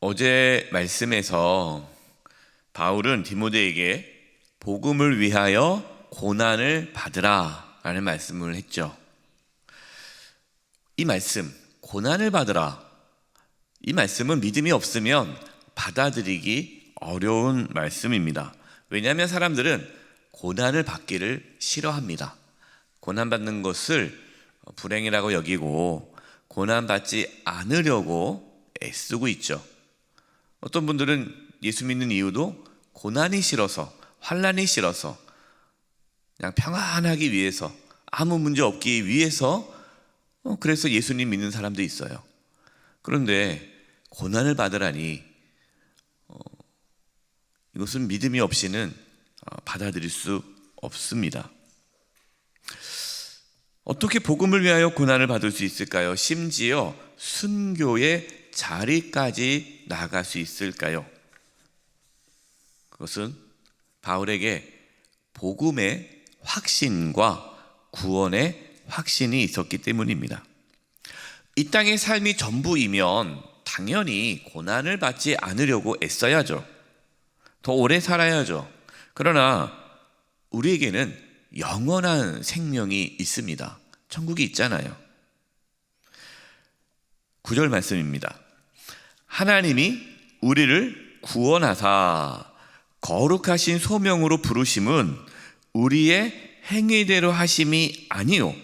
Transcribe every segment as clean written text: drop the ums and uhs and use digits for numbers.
어제 말씀에서 바울은 디모데에게 복음을 위하여 고난을 받으라 라는 말씀을 했죠. 이 말씀, 고난을 받으라, 이 말씀은 믿음이 없으면 받아들이기 어려운 말씀입니다. 왜냐하면 사람들은 고난을 받기를 싫어합니다. 고난받는 것을 불행이라고 여기고 고난받지 않으려고 애쓰고 있죠. 어떤 분들은 예수 믿는 이유도 고난이 싫어서, 환난이 싫어서, 그냥 평안하기 위해서, 아무 문제 없기 위해서 그래서 예수님 믿는 사람도 있어요. 그런데 고난을 받으라니 이것은 믿음이 없이는 받아들일 수 없습니다. 어떻게 복음을 위하여 고난을 받을 수 있을까요? 심지어 순교의 자리까지 나갈 수 있을까요? 그것은 바울에게 복음의 확신과 구원의 확신이 있었기 때문입니다. 이 땅의 삶이 전부이면 당연히 고난을 받지 않으려고 애써야죠. 더 오래 살아야죠. 그러나 우리에게는 영원한 생명이 있습니다. 천국이 있잖아요. 9절 말씀입니다. 하나님이 우리를 구원하사 거룩하신 소명으로 부르심은 우리의 행위대로 하심이 아니요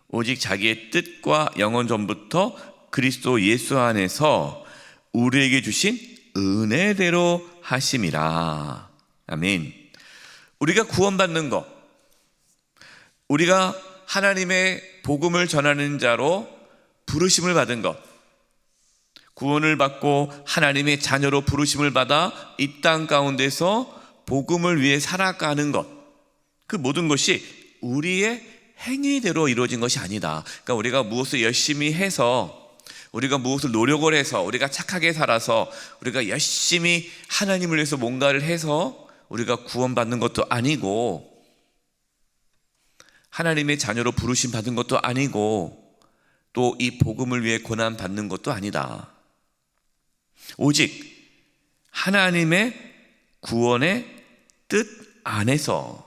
오직 자기의 뜻과 영원 전부터 그리스도 예수 안에서 우리에게 주신 은혜대로 하심이라. 아멘. 우리가 구원받는 것, 우리가 하나님의 복음을 전하는 자로 부르심을 받은 것, 구원을 받고 하나님의 자녀로 부르심을 받아 이 땅 가운데서 복음을 위해 살아가는 것, 그 모든 것이 우리의 행위대로 이루어진 것이 아니다. 그러니까 우리가 무엇을 열심히 해서, 우리가 무엇을 노력을 해서, 우리가 착하게 살아서, 우리가 열심히 하나님을 위해서 뭔가를 해서 우리가 구원받는 것도 아니고, 하나님의 자녀로 부르심 받은 것도 아니고, 또 이 복음을 위해 고난 받는 것도 아니다. 오직 하나님의 구원의 뜻 안에서,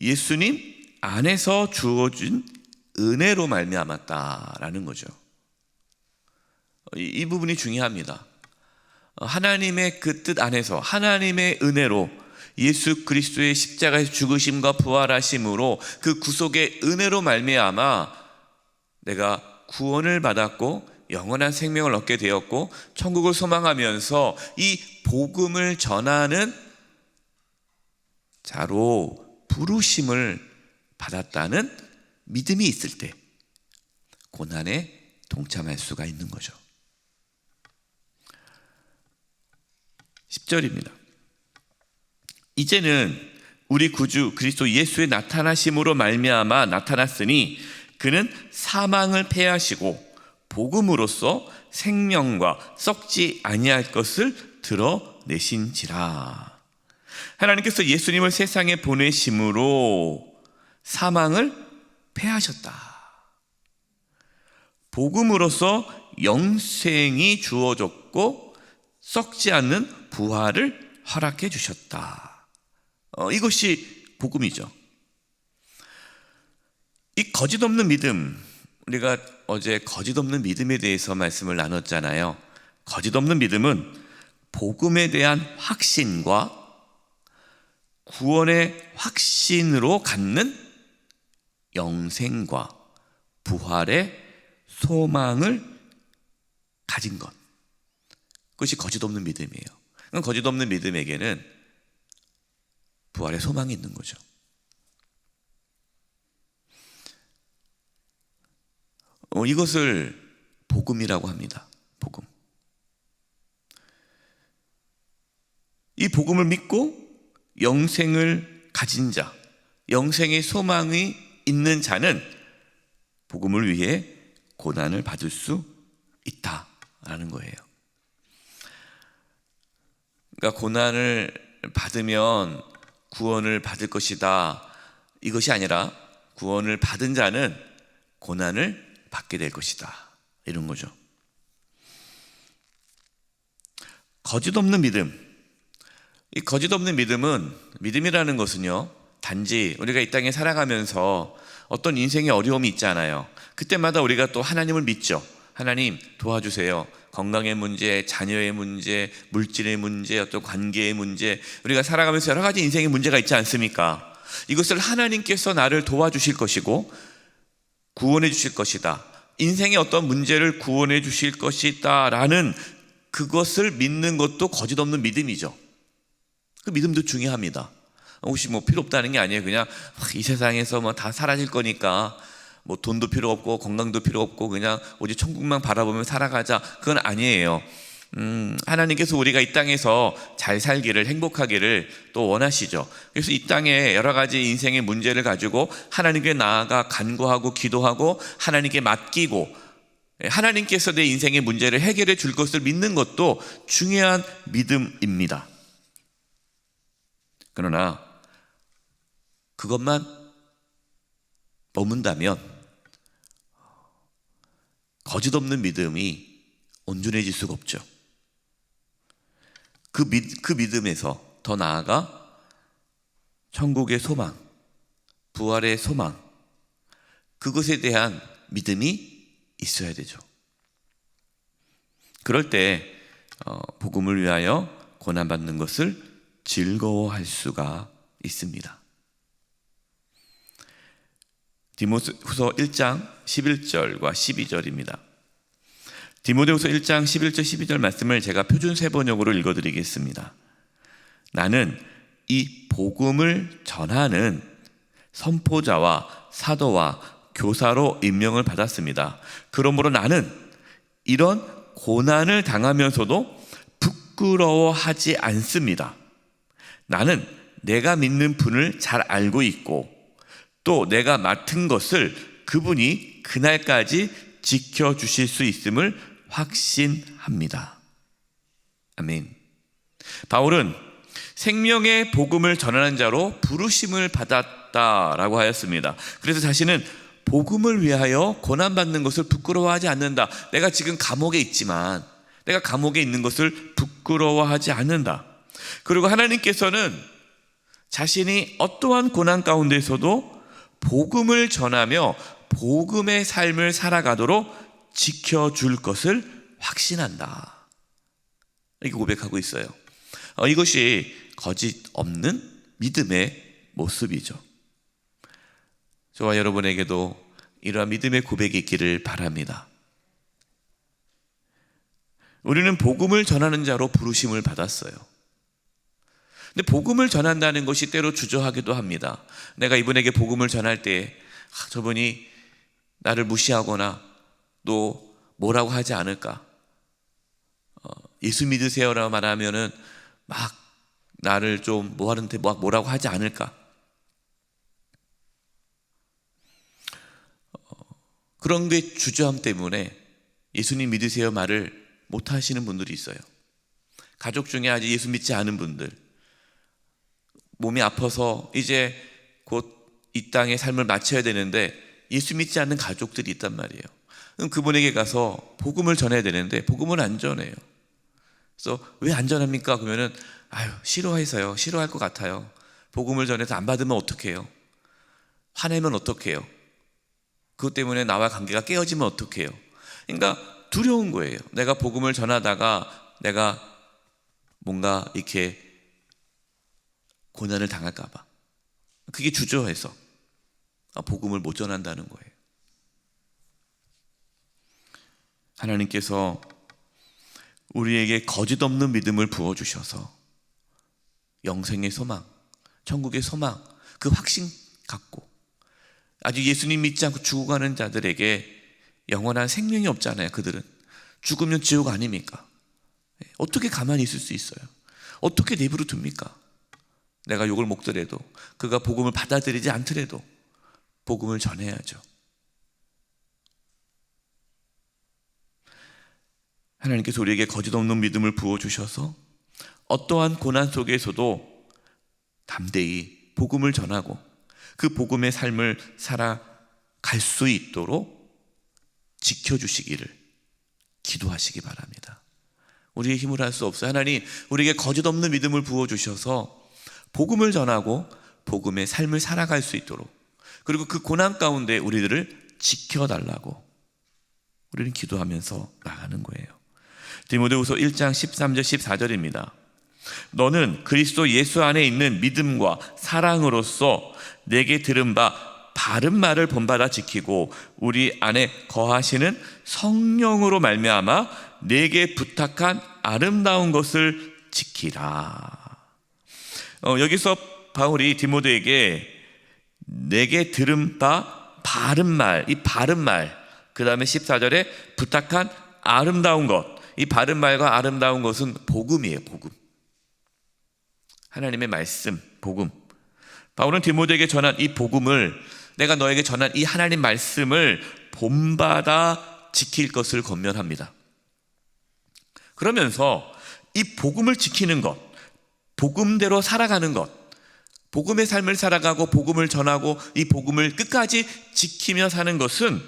예수님 안에서 주어진 은혜로 말미암았다라는 거죠. 이 부분이 중요합니다. 하나님의 그 뜻 안에서, 하나님의 은혜로, 예수 그리스도의 십자가에서 죽으심과 부활하심으로 그 구속의 은혜로 말미암아 내가 구원을 받았고 영원한 생명을 얻게 되었고 천국을 소망하면서 이 복음을 전하는 자로 부르심을 받았다는 믿음이 있을 때 고난에 동참할 수가 있는 거죠. 10절입니다. 이제는 우리 구주 그리스도 예수의 나타나심으로 말미암아 나타났으니 그는 사망을 패하시고 복음으로써 생명과 썩지 아니할 것을 드러내신지라. 하나님께서 예수님을 세상에 보내심으로 사망을 패하셨다. 복음으로써 영생이 주어졌고 썩지 않는 부활을 허락해 주셨다. 이것이 복음이죠. 이 거짓 없는 믿음, 우리가 어제 거짓 없는 믿음에 대해서 말씀을 나눴잖아요. 거짓 없는 믿음은 복음에 대한 확신과 구원의 확신으로 갖는 영생과 부활의 소망을 가진 것, 그것이 거짓 없는 믿음이에요. 거짓 없는 믿음에게는 부활의 소망이 있는 거죠. 이것을 복음이라고 합니다. 복음. 이 복음을 믿고 영생을 가진 자, 영생의 소망이 있는 자는 복음을 위해 고난을 받을 수 있다라는 거예요. 그러니까 고난을 받으면 구원을 받을 것이다, 이것이 아니라 구원을 받은 자는 고난을 받게 될 것이다, 이런 거죠. 거짓 없는 믿음. 이 거짓 없는 믿음은, 믿음이라는 것은요, 단지 우리가 이 땅에 살아가면서 어떤 인생의 어려움이 있잖아요. 그때마다 우리가 또 하나님을 믿죠. 하나님 도와주세요. 건강의 문제, 자녀의 문제, 물질의 문제, 어떤 관계의 문제, 우리가 살아가면서 여러 가지 인생의 문제가 있지 않습니까? 이것을 하나님께서 나를 도와주실 것이고 구원해 주실 것이다, 인생의 어떤 문제를 구원해 주실 것이다 라는 그것을 믿는 것도 거짓 없는 믿음이죠. 그 믿음도 중요합니다. 혹시 뭐 필요 없다는 게 아니에요. 그냥 이 세상에서 뭐 다 사라질 거니까 뭐 돈도 필요 없고 건강도 필요 없고 그냥 오직 천국만 바라보며 살아가자, 그건 아니에요. 하나님께서 우리가 이 땅에서 잘 살기를, 행복하기를 또 원하시죠. 그래서 이 땅에 여러 가지 인생의 문제를 가지고 하나님께 나아가 간구하고 기도하고 하나님께 맡기고 하나님께서 내 인생의 문제를 해결해 줄 것을 믿는 것도 중요한 믿음입니다. 그러나 그것만 머문다면 거짓 없는 믿음이 온전해질 수가 없죠. 그 믿음에서 더 나아가 천국의 소망, 부활의 소망, 그것에 대한 믿음이 있어야 되죠. 그럴 때 복음을 위하여 고난받는 것을 즐거워할 수가 있습니다. 디모데후서 1장 11절과 12절입니다. 디모데후서 1장 11절 12절 말씀을 제가 표준세 번역으로 읽어드리겠습니다. 나는 이 복음을 전하는 선포자와 사도와 교사로 임명을 받았습니다. 그러므로 나는 이런 고난을 당하면서도 부끄러워하지 않습니다. 나는 내가 믿는 분을 잘 알고 있고 또 내가 맡은 것을 그분이 그날까지 지켜주실 수 있음을 확신합니다. 아멘. 바울은 생명의 복음을 전하는 자로 부르심을 받았다라고 하였습니다. 그래서 자신은 복음을 위하여 고난받는 것을 부끄러워하지 않는다. 내가 지금 감옥에 있지만 내가 감옥에 있는 것을 부끄러워하지 않는다. 그리고 하나님께서는 자신이 어떠한 고난 가운데서도 복음을 전하며 복음의 삶을 살아가도록 지켜줄 것을 확신한다, 이렇게 고백하고 있어요. 이것이 거짓 없는 믿음의 모습이죠. 저와 여러분에게도 이러한 믿음의 고백이 있기를 바랍니다. 우리는 복음을 전하는 자로 부르심을 받았어요. 근데 복음을 전한다는 것이 때로 주저하기도 합니다. 내가 이분에게 복음을 전할 때 저분이 나를 무시하거나 또 뭐라고 하지 않을까, 예수 믿으세요라고 말하면은 막 나를 좀 뭐라고 하지 않을까, 그런 게 주저함 때문에 예수님 믿으세요 말을 못 하시는 분들이 있어요. 가족 중에 아직 예수 믿지 않은 분들, 몸이 아파서 이제 곧 이 땅의 삶을 마쳐야 되는데 예수 믿지 않는 가족들이 있단 말이에요. 그럼 그분에게 가서 복음을 전해야 되는데 복음을 안 전해요. 그래서 왜 안 전합니까? 그러면은 싫어해서요. 싫어할 것 같아요. 복음을 전해서 안 받으면 어떡해요? 화내면 어떡해요? 그것 때문에 나와 관계가 깨어지면 어떡해요? 그러니까 두려운 거예요. 내가 복음을 전하다가 내가 뭔가 이렇게 고난을 당할까 봐. 그게 주저해서 복음을 못 전한다는 거예요. 하나님께서 우리에게 거짓 없는 믿음을 부어주셔서 영생의 소망, 천국의 소망, 그 확신 갖고 아직 예수님 믿지 않고 죽어가는 자들에게 영원한 생명이 없잖아요. 그들은 죽으면 지옥 아닙니까? 어떻게 가만히 있을 수 있어요? 어떻게 내버려 둡니까? 내가 욕을 먹더라도, 그가 복음을 받아들이지 않더라도 복음을 전해야죠. 하나님께서 우리에게 거짓 없는 믿음을 부어주셔서 어떠한 고난 속에서도 담대히 복음을 전하고 그 복음의 삶을 살아갈 수 있도록 지켜주시기를 기도하시기 바랍니다. 우리의 힘으로 할 수 없어요. 하나님 우리에게 거짓없는 믿음을 부어주셔서 복음을 전하고 복음의 삶을 살아갈 수 있도록, 그리고 그 고난 가운데 우리들을 지켜달라고 우리는 기도하면서 나가는 거예요. 디모데후서 1장 13절 14절입니다. 너는 그리스도 예수 안에 있는 믿음과 사랑으로서 내게 들은 바 바른 말을 본받아 지키고 우리 안에 거하시는 성령으로 말미암아 내게 부탁한 아름다운 것을 지키라. 여기서 바울이 디모데에게 내게 들은 바 바른 말, 이 바른 말, 그 다음에 14절에 부탁한 아름다운 것, 이 바른 말과 아름다운 것은 복음이에요. 복음, 하나님의 말씀, 복음. 바울은 디모데에게 전한 이 복음을, 내가 너에게 전한 이 하나님 말씀을 본받아 지킬 것을 권면합니다. 그러면서 이 복음을 지키는 것, 복음대로 살아가는 것, 복음의 삶을 살아가고 복음을 전하고 이 복음을 끝까지 지키며 사는 것은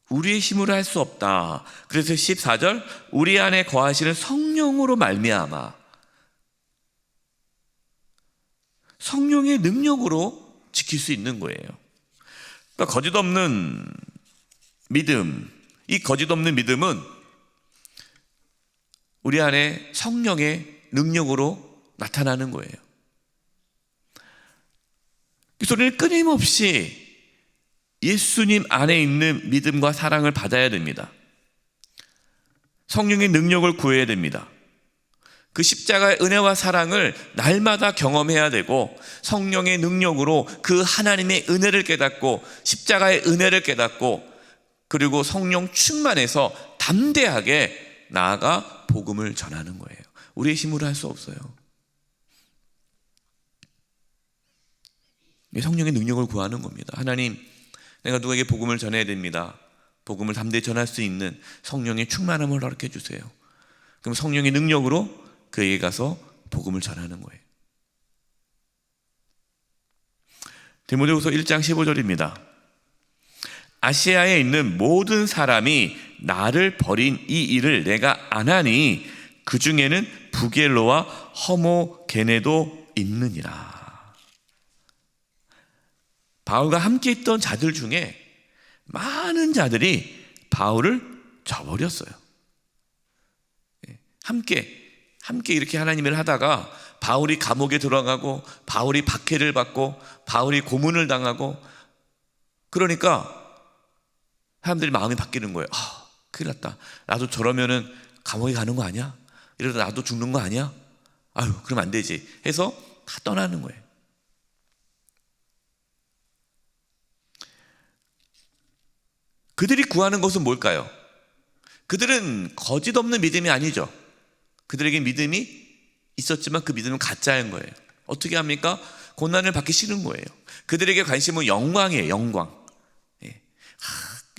우리의 힘으로 할 수 없다. 그래서 14절, 우리 안에 거하시는 성령으로 말미암아, 성령의 능력으로 지킬 수 있는 거예요. 그러니까 거짓없는 믿음, 이 거짓없는 믿음은 우리 안에 성령의 능력으로 나타나는 거예요. 그래서 우리는 끊임없이 예수님 안에 있는 믿음과 사랑을 받아야 됩니다. 성령의 능력을 구해야 됩니다. 그 십자가의 은혜와 사랑을 날마다 경험해야 되고, 성령의 능력으로 그 하나님의 은혜를 깨닫고 십자가의 은혜를 깨닫고, 그리고 성령 충만해서 담대하게 나아가 복음을 전하는 거예요. 우리의 힘으로 할 수 없어요. 성령의 능력을 구하는 겁니다. 하나님, 내가 누구에게 복음을 전해야 됩니다. 복음을 담대히 전할 수 있는 성령의 충만함을 허락해 주세요. 그럼 성령의 능력으로 그에게 가서 복음을 전하는 거예요. 디모데후서 1장 15절입니다. 아시아에 있는 모든 사람이 나를 버린 이 일을 내가 아나니 그 중에는 부겔로와 허모게네도 있느니라. 바울과 함께 있던 자들 중에 많은 자들이 바울을 저버렸어요. 함께 이렇게 하나님 일을 하다가 바울이 감옥에 들어가고 바울이 박해를 받고 바울이 고문을 당하고, 그러니까 사람들이 마음이 바뀌는 거예요. 큰일 났다. 나도 저러면은 감옥에 가는 거 아니야? 이러다 나도 죽는 거 아니야? 아유, 그러면 안 되지 해서 다 떠나는 거예요. 그들이 구하는 것은 뭘까요? 그들은 거짓 없는 믿음이 아니죠. 그들에게 믿음이 있었지만 그 믿음은 가짜인 거예요. 어떻게 합니까? 고난을 받기 싫은 거예요. 그들에게 관심은 영광이에요. 영광.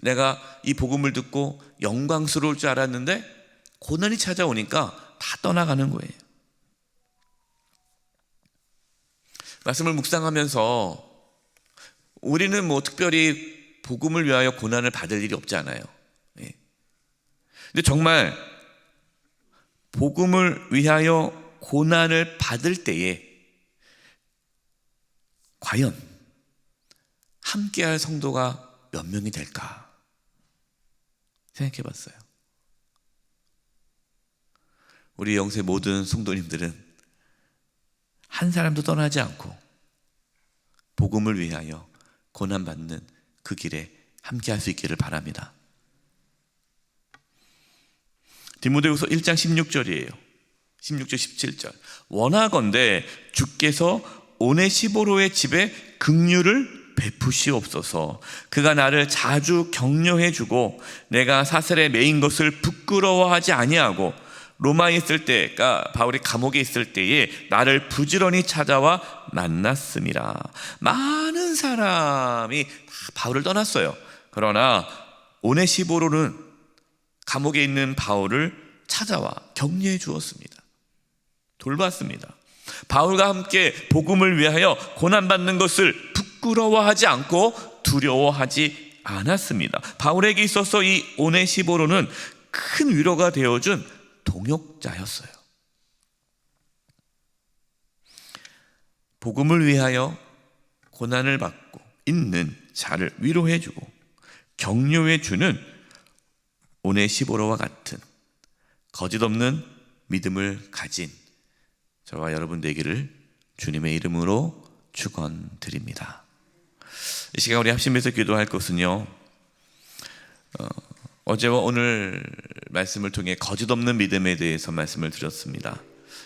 내가 이 복음을 듣고 영광스러울 줄 알았는데 고난이 찾아오니까 다 떠나가는 거예요. 말씀을 묵상하면서 우리는 특별히 복음을 위하여 고난을 받을 일이 없잖아요. 근데 정말 복음을 위하여 고난을 받을 때에 과연 함께할 성도가 몇 명이 될까 생각해 봤어요. 우리 영세 모든 성도님들은 한 사람도 떠나지 않고 복음을 위하여 고난받는 그 길에 함께할 수 있기를 바랍니다. 디모데후서 1장 16절이에요. 16절 17절. 원하건대 주께서 오네시보로의 집에 긍휼을 베푸시옵소서. 그가 나를 자주 격려해 주고 내가 사슬에 매인 것을 부끄러워하지 아니하고 로마에 있을 때, 그러니까 바울이 감옥에 있을 때에 나를 부지런히 찾아와 만났음이라. 많은 사람이 다 바울을 떠났어요. 그러나 오네시보로는 감옥에 있는 바울을 찾아와 격려해 주었습니다. 돌봤습니다. 바울과 함께 복음을 위하여 고난받는 것을 부끄러워하지 않고 두려워하지 않았습니다. 바울에게 있어서 이 오네시보로는 큰 위로가 되어준 동역자였어요. 복음을 위하여 고난을 받고 있는 자를 위로해주고 격려해주는 오네시보로와 같은 거짓없는 믿음을 가진 저와 여러분 되기를 주님의 이름으로 축원드립니다. 이 시간 우리 합심해서 기도할 것은요, 어제와 오늘 말씀을 통해 거짓없는 믿음에 대해서 말씀을 드렸습니다.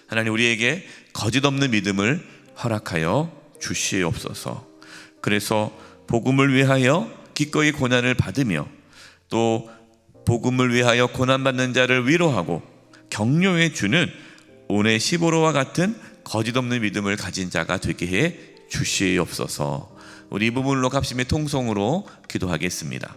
하나님, 우리에게 거짓없는 믿음을 허락하여 주시옵소서. 그래서 복음을 위하여 기꺼이 고난을 받으며 또 복음을 위하여 고난받는 자를 위로하고 격려해 주는 오네시보로와 같은 거짓없는 믿음을 가진 자가 되게 해 주시옵소서. 우리 이 부분으로 합심의 통성으로 기도하겠습니다.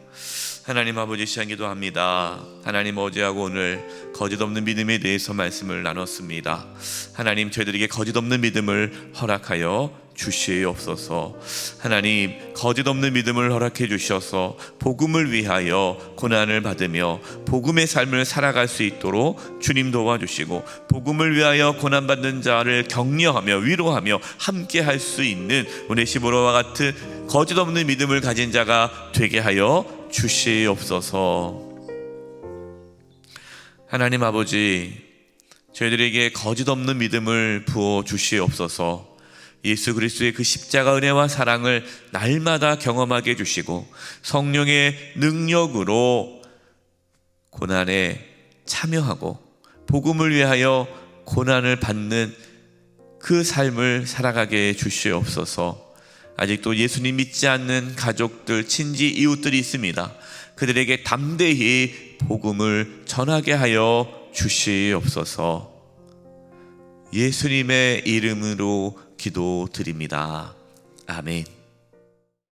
하나님 아버지, 시간 기도합니다. 하나님, 어제하고 오늘 거짓없는 믿음에 대해서 말씀을 나눴습니다. 하나님, 저희들에게 거짓없는 믿음을 허락하여 주시옵소서. 하나님, 거짓없는 믿음을 허락해 주셔서 복음을 위하여 고난을 받으며 복음의 삶을 살아갈 수 있도록 주님 도와주시고, 복음을 위하여 고난받는 자를 격려하며 위로하며 함께 할 수 있는 오네시보로와 같은 거짓없는 믿음을 가진 자가 되게 하여 주시옵소서. 하나님 아버지, 저희들에게 거짓없는 믿음을 부어 주시옵소서. 예수 그리스도의 그 십자가 은혜와 사랑을 날마다 경험하게 해주시고 성령의 능력으로 고난에 참여하고 복음을 위하여 고난을 받는 그 삶을 살아가게 해주시옵소서. 아직도 예수님 믿지 않는 가족들, 친지, 이웃들이 있습니다. 그들에게 담대히 복음을 전하게 하여 주시옵소서. 예수님의 이름으로 기도드립니다. 아멘.